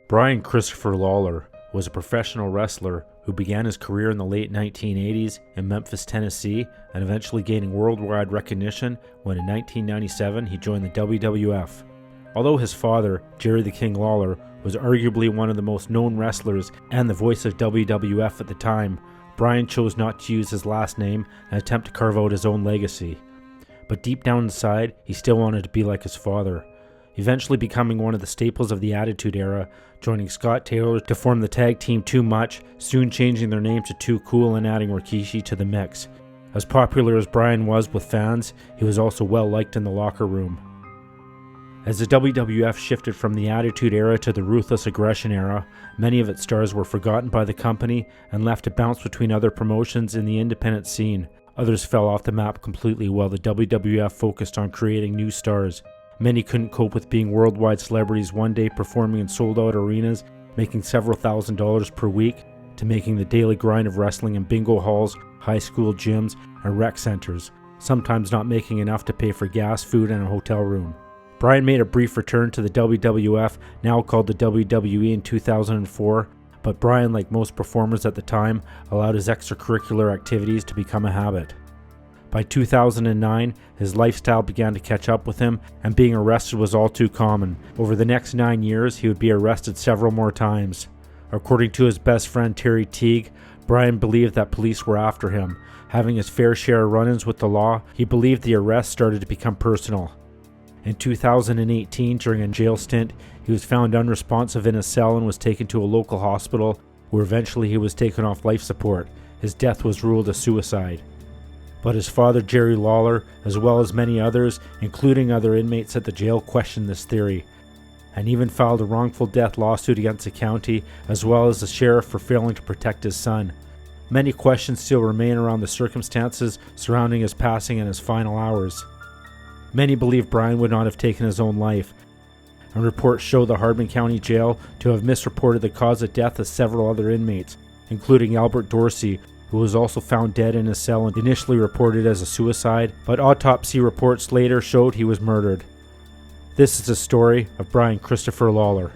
Brian Christopher Lawler was a professional wrestler who began his career in the late 1980s in Memphis, Tennessee, and eventually gaining worldwide recognition when in 1997 he joined the WWF. Although his father, Jerry the King Lawler, was arguably one of the most known wrestlers and the voice of WWF at the time, Brian chose not to use his last name and attempt to carve out his own legacy. But deep down inside, he still wanted to be like his father, eventually becoming one of the staples of the Attitude Era, joining Scott Taylor to form the tag team Too Much, soon changing their name to Too Cool and adding Rikishi to the mix. As popular as Brian was with fans, he was also well liked in the locker room. As the WWF shifted from the Attitude Era to the Ruthless Aggression Era, many of its stars were forgotten by the company and left to bounce between other promotions in the independent scene. Others fell off the map completely while the WWF focused on creating new stars. Many couldn't cope with being worldwide celebrities one day performing in sold-out arenas, making several $1,000s per week, to making the daily grind of wrestling in bingo halls, high school gyms, and rec centers, sometimes not making enough to pay for gas, food, and a hotel room. Brian made a brief return to the WWF, now called the WWE, in 2004, but Brian, like most performers at the time, allowed his extracurricular activities to become a habit. By 2009, his lifestyle began to catch up with him, and being arrested was all too common. Over the next 9 years, he would be arrested several more times. According to his best friend Terry Teague, Brian believed that police were after him. Having his fair share of run-ins with the law, he believed the arrests started to become personal. In 2018, during a jail stint, he was found unresponsive in a cell and was taken to a local hospital, where eventually he was taken off life support. His death was ruled a suicide. But his father, Jerry Lawler, as well as many others, including other inmates at the jail, questioned this theory, and even filed a wrongful death lawsuit against the county, as well as the sheriff, for failing to protect his son. Many questions still remain around the circumstances surrounding his passing and his final hours. Many believe Brian would not have taken his own life, and reports show the Hardin County Jail to have misreported the cause of death of several other inmates, including Albert Dorsey, who was also found dead in his cell and initially reported as a suicide, but autopsy reports later showed he was murdered. This is the story of Brian Christopher Lawler.